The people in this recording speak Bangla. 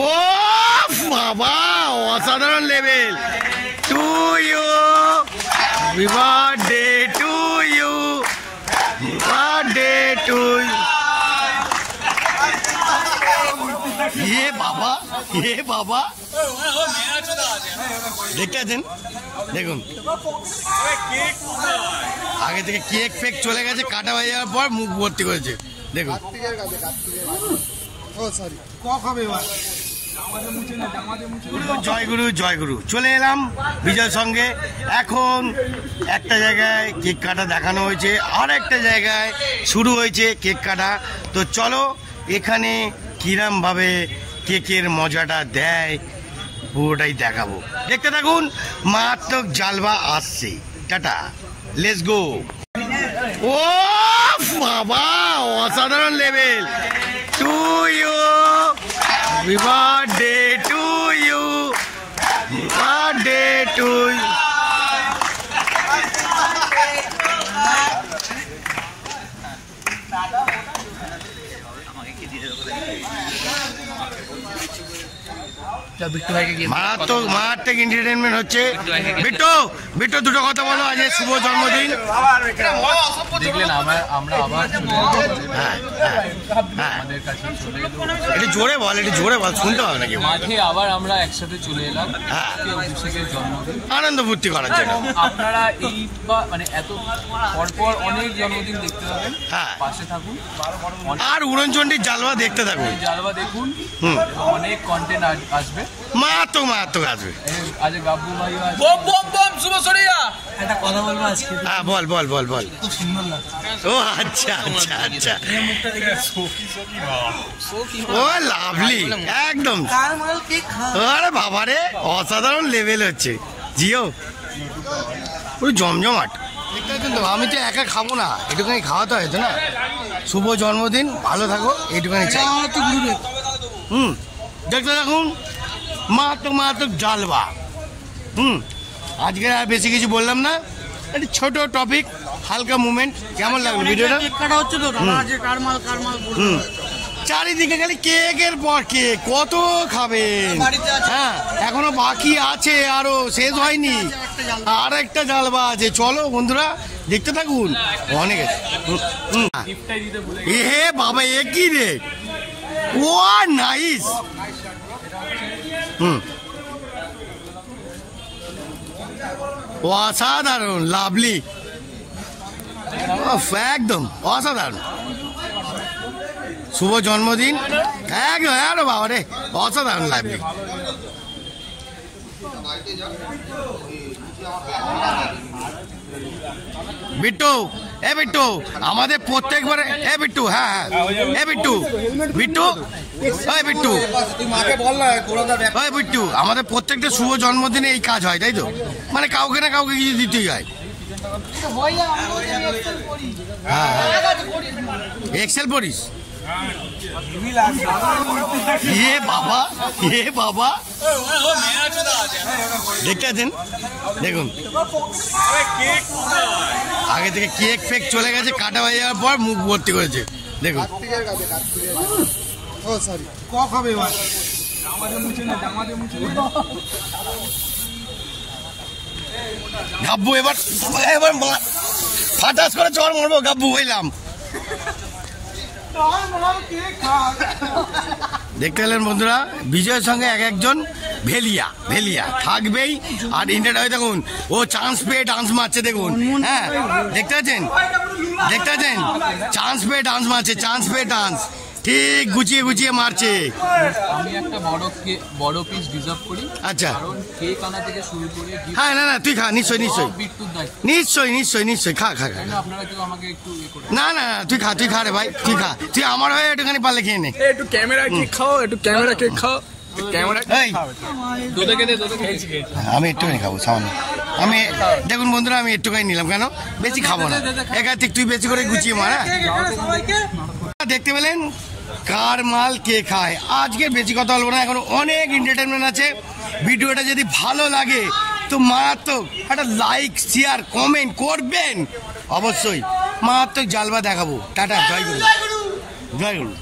ও বাবা, অসাধারণ level. To you, happy birthday to you, birthday to you. এ বাবা, এ বাবা, দেখতে আছেন? দেখুন, আগে থেকে কেক ফেক চলে গেছে, কাটা হয়ে যাওয়ার পর মুখ ভর্তি করেছে। দেখুন, জয় গুরু, জয় গুরু। চলে এলাম বিজয়ের সঙ্গে। এখন একটা জায়গায় কেক কাটা দেখানো হয়েছে, আর একটা জায়গায় শুরু হয়েছে কেক কাটা। তো চলো এখানে কিরম ভাবে কেকের মজাটা দেয় পুরোটাই দেখাবো, দেখতে থাকুন। মারাত্মক জালবা আসছে। Tata, let's go. ও বাবা, অসাধারণ level. To you, happy birthday to you, birthday to you. মারাত্মক এন্টারটেনমেন্ট হচ্ছে। বিট্টু, বিট্টু দুটো কথা বলো, আজ শুভ জন্মদিন। একটু জোরে বল, একটু জোরে বল, শুনতে হবে নাকি? মাঠে আবার আমরা একসাথে চলে এলাম অভিষেকের জন্মদিন আনন্দ ফুর্তি করার জন্য। আপনারা এই মানে এত পরপর অনেক জন্মদিন দেখতে পাবেন, পাশে থাকুন আর উড়নচণ্ডীর জালবা দেখতে থাকুন। জালবা দেখুন, অনেক কন্টেন্ট আসবে, মারাত্মক মারাত্মক আসবে। আজ গাব্বু ভাই বম বম বম শুভ সরিয়া একটা কথা বলবো আজকে। হ্যাঁ বল বল বল বল। খুব সুন্দর লাগছে। ও আচ্ছা আচ্ছা আচ্ছা, এই মুখটা দেখে সোকি সোকি ও লাভলি একদম। আরে বাবা রে, অসাধারণ লেভেল হচ্ছে। জিও পুরো জমজমাট। কিন্তু আমি তো একা খাবো না, একটুখানি খাওয়াতে হয়তো না। শুভ জন্মদিন, ভালো থাকো, এইটুখানি চাই। দেখতে থাকুন, মারাত্মক মারাত্মক জালবা। আজকে আর বেশি কিছু বললাম না, একটা ছোট টপিক, হালকা মুভমেন্ট। কেমন লাগলো ভিডিওটা? চারিদিকে খালি কেকের পর কেক, কত খাবেন? হ্যাঁ, এখনো বাকি আছে, আরো শেষ হয়নি, আর একটা জালবা আছে। চলো বন্ধুরা দেখতে থাকুন, অনেক আছে। এ বাবা, এ কি রে? ও নাইস। অসাধারণ, লাভলি, একদম অসাধারণ। শুভ জন্মদিন একদম। আরে বাবা রে, অসাধারণ লাভলি। বিট্টু, এ বিট্টু, আমাদের প্রত্যেকবারে, এ বিট্টু, হ্যাঁ হ্যাঁ, এ বিট্টু, বিট্টু, ওই বিট্টু, ওই বিট্টু, আমাদের প্রত্যেকটা শুভ জন্মদিনে এই কাজ হয়, তাই তো? মানে কাউকে না কাউকে কিছু দিতেই হয়। হ্যাঁ, এক্সেল পড়িস? এ বাবা, এ বাবা, দেখতে আছেন? দেখুন, আগে থেকে কেক ফেক চলে গেছে, কাটা হয়ে যাওয়ার পর মুখ ভর্তি করেছে। দেখুন, গাব্বু এবার এবার ফাটাস করে চড় মারবো। গাব্বু হইলাম। দেখতে পেলেন বন্ধুরা, বিজয়ের সঙ্গে এক একজন ভেলিয়া ভেলিয়া থাকবেই। আর ইন্টারটা হয়ে দেখুন, ও চান্স পেয়ে ডান্স মারছে। দেখুন, হ্যাঁ দেখতে পাচ্ছেন, দেখতে পাচ্ছেন, চান্স পেয়ে ডান্স মারছে, চান্স পেয়ে ডান্স ঠিক গুছিয়ে গুছিয়ে মারছে। আমি একটা বড় পিস ডিজার্ভ করি। আচ্ছা, কারণ কেক আনা থেকে শুরু করে, হ্যাঁ না না তুই খা, নিশ্চয়ই নিশ্চয়ই নিশ্চয়ই নিশ্চয়ই নিশ্চয়ই খা খা খা। আপনারা কেউ আমাকে একটু না না তুই খা, তুই খা রে ভাই, তুই খা, তুই আমার হয়ে একটুখানি পারলে খেয়ে নে। একটু ক্যামেরা কেক খাও, একটু ক্যামেরা কেক খাও, ক্যামেরা। আমি একটুখানি খাবো সামান্য। আমি দেখুন বন্ধুরা, আমি একটুখানি নিলাম, কেন বেশি খাবো না। একাধিক তুই বেশি করে গুছিয়ে মার। দেখতে পেলেন কার মাল কে খায়। আজকে বেশি কথা বলবো না, এখন অনেক এন্টারটেনমেন্ট আছে। ভিডিওটা যদি ভালো লাগে তো মারাত্মক একটা লাইক শেয়ার কমেন্ট করবেন অবশ্যই। মারাত্মক জালবা দেখাবো। টাটা, জয় গুরু, জয় গুরু।